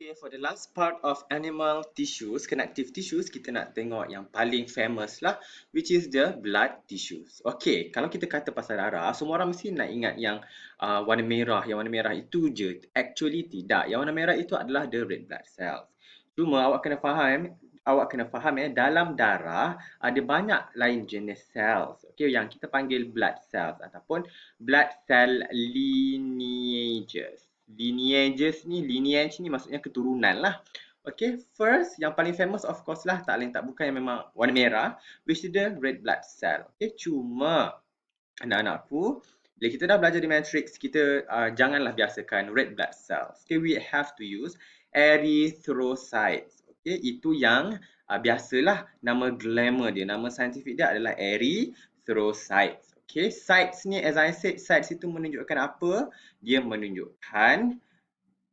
Okay, for the last part of animal tissues, connective tissues, kita nak tengok yang paling famous lah, which is the blood tissues. Okay, kalau kita kata pasal darah, semua orang mesti nak ingat yang warna merah. Yang warna merah itu je. Actually tidak. Yang warna merah itu adalah the red blood cells. Cuma awak kena faham dalam darah ada banyak lain jenis cells. Okay, yang kita panggil blood cells ataupun blood cell lineages. Lineage ni maksudnya keturunan lah. Okay, first yang paling famous of course lah, tak lain tak bukan yang memang warna merah, which is the red blood cell. Okay, cuma anak-anakku, bila kita dah belajar di matrix, kita janganlah biasakan red blood cells. Okay, we have to use erythrocytes. Okay, itu yang biasalah nama glamour dia, nama saintifik dia adalah erythrocytes. Okay, sites ni as I said, sites itu menunjukkan apa? Dia menunjukkan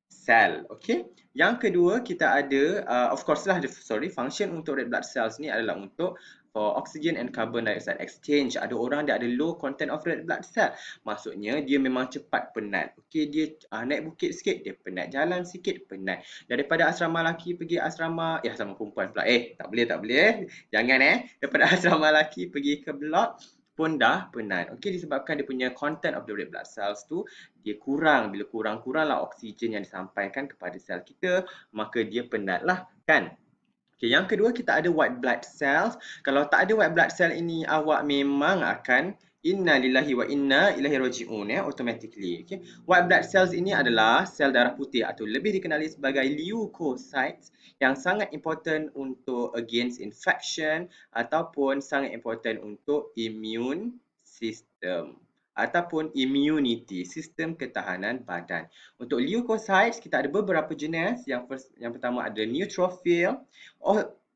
sel. Okay. Yang kedua kita ada, of course lah, function untuk red blood cells ni adalah untuk for oxygen and carbon dioxide exchange. Ada orang dia ada low content of red blood cell. Maksudnya dia memang cepat penat. Okay, dia naik bukit sikit, dia penat. Jalan sikit, penat. Daripada asrama lelaki pergi asrama, asrama perempuan pula. Tak boleh. Jangan Daripada asrama lelaki pergi ke blok pun dah penat. Okey, disebabkan dia punya content of the red blood cells tu dia kurang. Bila kuranglah oksigen yang disampaikan kepada sel kita, maka dia penatlah, kan? Okey, yang kedua kita ada white blood cells. Kalau tak ada white blood cell ini, awak memang akan inna lillahi wa inna ilaihi raji'un automatically. Okay. White blood cells ini adalah sel darah putih atau lebih dikenali sebagai leukocytes yang sangat important untuk against infection ataupun sangat important untuk immune system ataupun immunity, sistem ketahanan badan. Untuk leukocytes kita ada beberapa jenis. Yang pertama ada neutrophil,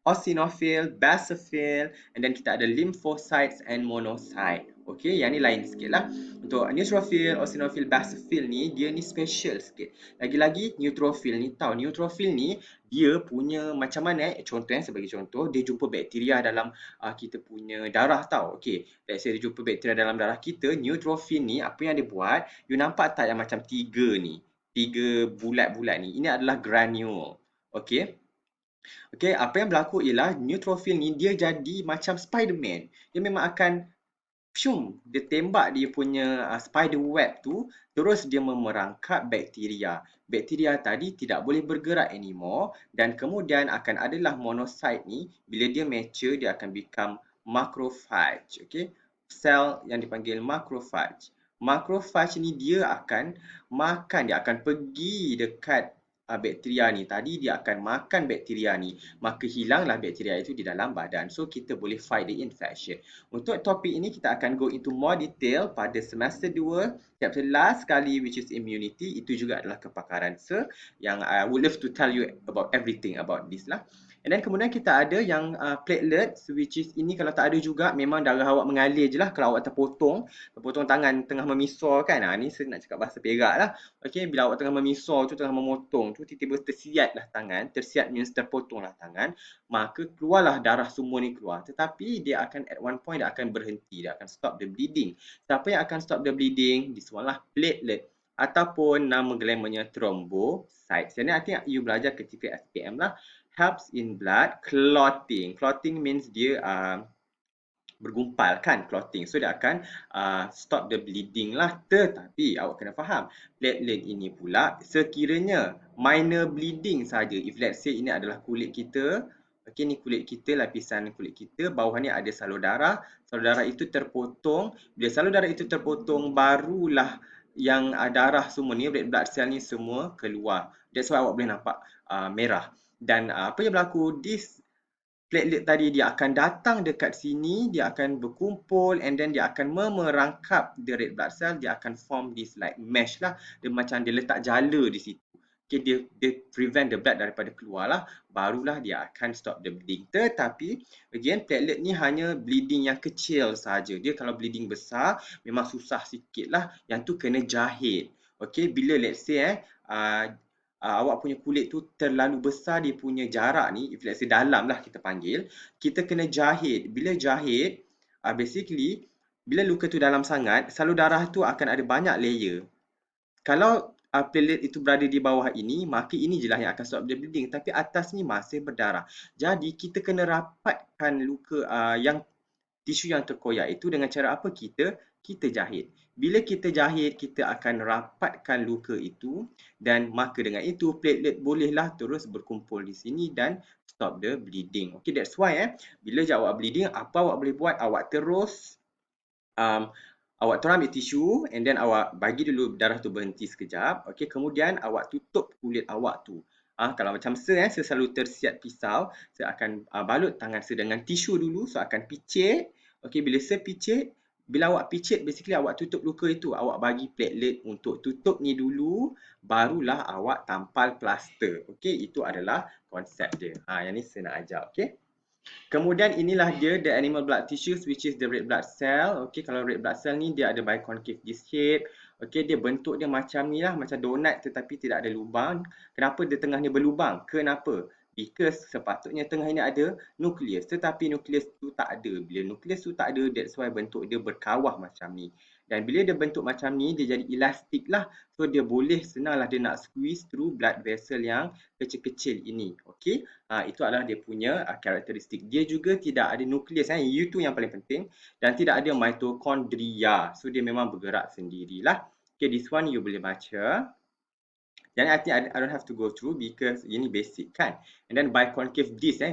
eosinophil, basophil, and then kita ada lymphocytes and monocyte. Okey, yang ni lain sikit lah. Untuk neutrophil, eosinophil, basophil ni, dia ni special sikit. Lagi-lagi neutrophil ni, tahu neutrophil ni dia punya macam mana contohnya, sebagai contoh, dia jumpa bakteria dalam kita punya darah, tahu. Okey, let's say dia jumpa bakteria dalam darah kita, neutrophil ni apa yang dia buat, you nampak tak yang macam tiga bulat-bulat ni, ini adalah granule. Okey. Okey, apa yang berlaku ialah neutrophil ni dia jadi macam Spiderman. Dia memang akan dia tembak dia punya spider web tu, terus dia memerangkap bakteria. Bakteria tadi tidak boleh bergerak anymore dan kemudian akan adalah monocyte ni, bila dia mature dia akan become macrophage. Okey, sel yang dipanggil macrophage. Macrophage ni dia akan pergi dekat bakteria ni. Tadi dia akan makan bakteria ni, maka hilanglah bakteria itu di dalam badan. So kita boleh fight the infection. Untuk topik ini kita akan go into more detail pada semester 2, chapter last sekali, which is immunity. Itu juga adalah kepakaran yang I would love to tell you about everything about this lah. And then kemudian kita ada yang platelets, which is ini kalau tak ada juga memang darah awak mengalir je lah. Kalau awak terpotong tangan tengah memisau kan. Ni saya nak cakap bahasa Perak lah. Okay, bila awak tengah memisau tu, tengah memotong tu, tiba-tiba tersiatlah tangan. Tersiat means terpotonglah tangan. Maka keluarlah darah semua ni keluar. Tetapi dia akan at one point dia akan berhenti. Dia akan stop the bleeding. Siapa yang akan stop the bleeding? This one lah, platelet. Ataupun nama glamournya thrombocytes. Jadi I think you belajar ketika SPM lah. Helps in blood clotting. Clotting means dia bergumpal kan, clotting. So dia akan stop the bleeding lah. Tetapi awak kena faham, platelet ini pula sekiranya minor bleeding saja. If let's say ini adalah kulit kita, okey, ni kulit kita, lapisan kulit kita, bawah ni ada salur darah. Salur darah itu terpotong. Bila salur darah itu terpotong, barulah yang darah semua ni, red blood cell ni semua keluar. That's why awak boleh nampak merah. Dan apa yang berlaku, this platelet tadi dia akan datang dekat sini, dia akan berkumpul and then dia akan memerangkap the red blood cell, dia akan form this like mesh lah. Dia macam dia letak jala di situ. Okay, dia prevent the blood daripada keluar lah, barulah dia akan stop the bleeding. Tetapi again, platelet ni hanya bleeding yang kecil saja. Dia kalau bleeding besar memang susah sikit lah. Yang tu kena jahit. Okay, bila let's say awak punya kulit tu terlalu besar, dia punya jarak ni, if let's say dalam lah kita panggil, kita kena jahit. Bila jahit, basically bila luka tu dalam sangat, salur darah tu akan ada banyak layer. Kalau platelet itu berada di bawah ini, maka ini je lah yang akan stop dia bleeding. Tapi atas ni masih berdarah. Jadi kita kena rapatkan luka yang tisu yang terkoyak itu dengan cara apa? Kita jahit. Bila kita jahit, kita akan rapatkan luka itu dan maka dengan itu platelet bolehlah terus berkumpul di sini dan stop the bleeding. Okay, that's why bila je awak bleeding, apa awak boleh buat? Awak terus um, awak terus ambil tisu and then awak bagi dulu darah tu berhenti sekejap. Okay, kemudian awak tutup kulit awak tu. Kalau macam saya selalu tersiap pisau, saya akan balut tangan saya dengan tisu dulu. So akan picit. Okay, bila saya picit, bila awak picit, basically awak tutup luka itu. Awak bagi platelet untuk tutup ni dulu, barulah awak tampal plaster. Okay, itu adalah konsep dia. Yang ni saya nak ajar. Okay. Kemudian inilah dia the animal blood tissues which is the red blood cell. Okey, kalau red blood cell ni dia ada biconcave disc shape. Okey, dia bentuk dia macam ni lah, macam donat tetapi tidak ada lubang. Kenapa dia tengah ni berlubang? Kenapa? Because sepatutnya tengah ini ada nukleus, tetapi nukleus tu tak ada. Bila nukleus tu tak ada, that's why bentuk dia berkawah macam ni. Dan bila dia bentuk macam ni, dia jadi elastik lah. So dia boleh senanglah dia nak squeeze through blood vessel yang kecil-kecil ini. Okey. Itu adalah dia punya karakteristik. Dia juga tidak ada nukleus. U tu yang paling penting. Dan tidak ada mitokondria. So dia memang bergerak sendirilah. Okay, this one you boleh baca. Jadi I think I don't have to go through because ini basic kan. And then biconcave disc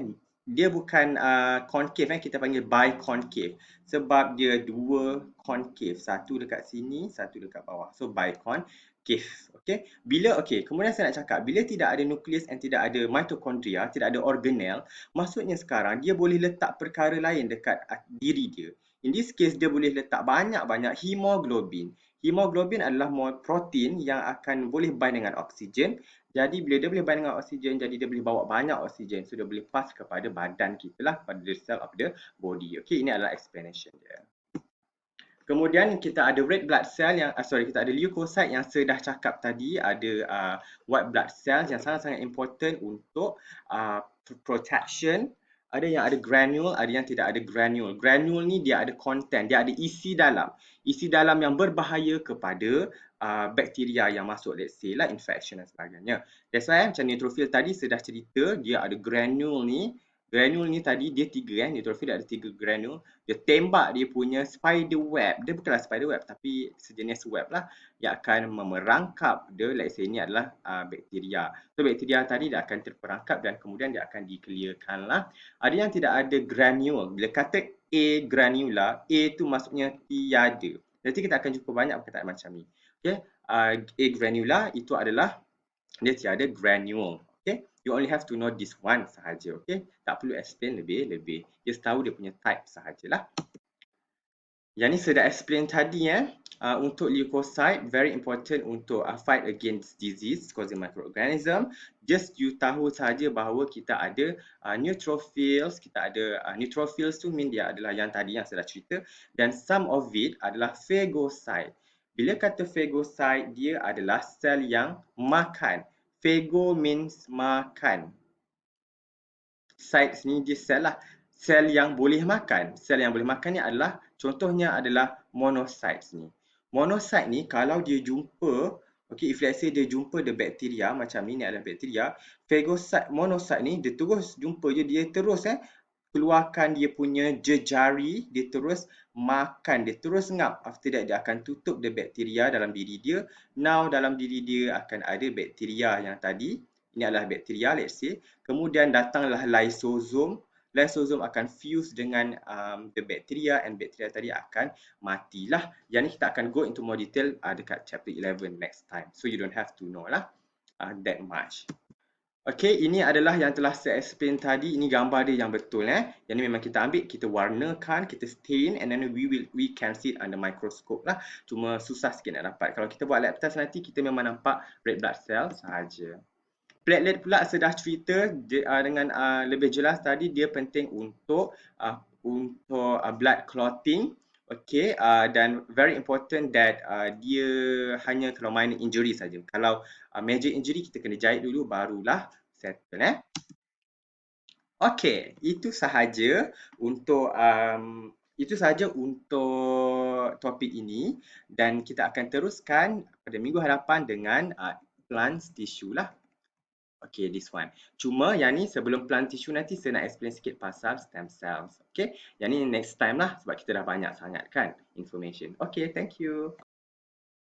dia bukan concave kita panggil biconcave sebab dia dua concave, satu dekat sini, satu dekat bawah. So biconcave. Okay. Kemudian saya nak cakap bila tidak ada nukleus dan tidak ada mitokondria, tidak ada organel, maksudnya sekarang dia boleh letak perkara lain dekat diri dia. In this case dia boleh letak banyak-banyak hemoglobin. Hemoglobin adalah protein yang akan boleh bind dengan oksigen. Jadi bila dia boleh bind dengan oksigen, jadi dia boleh bawa banyak oksigen. So dia boleh pass kepada badan kita lah, pada the cell of the body. Okay, ini adalah explanation dia. Kemudian kita ada red blood cell kita ada leukocyte yang saya dah cakap tadi, ada white blood cells yang sangat-sangat important untuk protection. Ada yang ada granule, ada yang tidak ada granule. Granule ni dia ada content, dia ada isi dalam. Isi dalam yang berbahaya kepada bakteria yang masuk, let's say lah infection dan sebagainya. That's why macam neutrophil tadi saya dah cerita, dia ada granule ni. Granule ni tadi dia 3 neutrophil ada 3 granule. Dia tembak dia punya spider web. Dia bukanlah spider web tapi sejenis web lah yang akan merangkap dia. Let's say ni adalah bakteria. So bakteria tadi dia akan terperangkap dan kemudian dia akan dikeliarkan lah. Ada yang tidak ada granule. Bila kata A granula, A tu maksudnya tiada. Nanti kita akan jumpa banyak perkataan macam ni. Okay. A granula itu adalah dia tiada granule. Okay. You only have to know this one sahaja. Okay. Tak perlu explain lebih-lebih. Just tahu dia punya type sahajalah. Yang ni saya dah explain tadi untuk leukocyte very important untuk fight against disease causing microorganism. Just you tahu saja bahawa kita ada neutrophils, kita ada neutrophils tu mean dia adalah yang tadi yang saya dah cerita dan some of it adalah phagocyte. Bila kata phagocyte dia adalah sel yang makan. Phago means makan. Cytes ni dia sel lah. Sel yang boleh makan. Sel yang boleh makan ni adalah, contohnya adalah monocytes ni. Monocyte ni kalau dia jumpa, okay, if let's say dia jumpa the bacteria, macam ni adalah bacteria, phagocyte, monocyte ni dia terus jumpa je, dia terus keluarkan dia punya jejari, dia terus makan, dia terus ngap. After that, dia akan tutup the bacteria dalam diri dia. Now, dalam diri dia akan ada bakteria yang tadi. Ini adalah bakteria, let's say. Kemudian datanglah lysosom. Lysosom akan fuse dengan the bacteria and bakteria tadi akan matilah. Yang ni kita akan go into more detail dekat chapter 11 next time. So, you don't have to know lah that much. Okay, ini adalah yang telah saya explain tadi. Ini gambar dia yang betul. Yang ni memang kita ambil, kita warnakan, kita stain and then we can see it under microscope lah. Cuma susah sikit nak dapat. Kalau kita buat lab test nanti, kita memang nampak red blood cell sahaja. Platelet pula saya dah cerita dengan lebih jelas tadi, dia penting untuk blood clotting. Okay, dan very important that dia hanya kalau minor injury saja. Kalau major injury kita kena jahit dulu barulah settle. Okay, itu sahaja untuk Itu saja untuk topik ini dan kita akan teruskan pada minggu hadapan dengan plant tissue lah. Okay, this one. Cuma yang ni sebelum plant tissue nanti saya nak explain sikit pasal stem cells. Okay, yang ni next time lah sebab kita dah banyak sangat kan information. Okay, thank you.